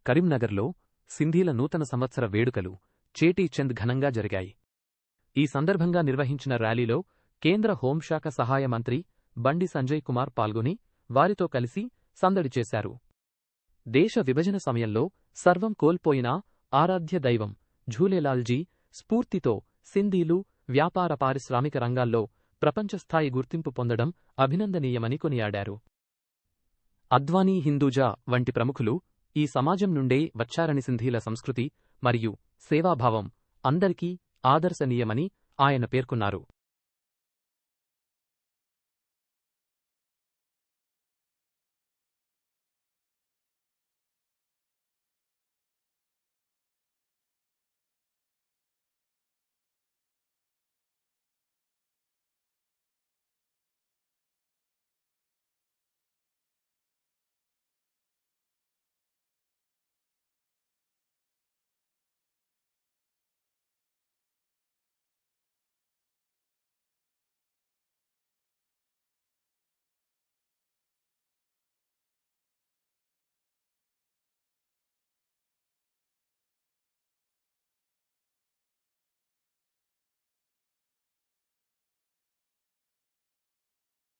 కరీంనగర్లో సింధీల నూతన సంవత్సర వేడుకలు చేటీచంద్ ఘనంగా జరిగాయి. ఈ సందర్భంగా నిర్వహించిన ర్యాలీలో కేంద్ర హోంశాఖ సహాయ మంత్రి బండి సంజయ్ కుమార్ పాల్గొని వారితో కలిసి సందడి చేశారు. దేశ విభజన సమయంలో సర్వం కోల్పోయిన ఆరాధ్య దైవం ఝూలేలాల్జీ స్ఫూర్తితో సింధీలు వ్యాపార పారిశ్రామిక రంగాల్లో ప్రపంచస్థాయి గుర్తింపు పొందడం అభినందనీయమని కొనియాడారు. అద్వానీ హిందూజా వంటి ప్రముఖులు ఈ సమాజం నుండే వచ్చారని సింధీల సంస్కృతి మరియు సేవాభావం అందరికీ ఆదర్శనీయమని ఆయన పేర్కొన్నారు.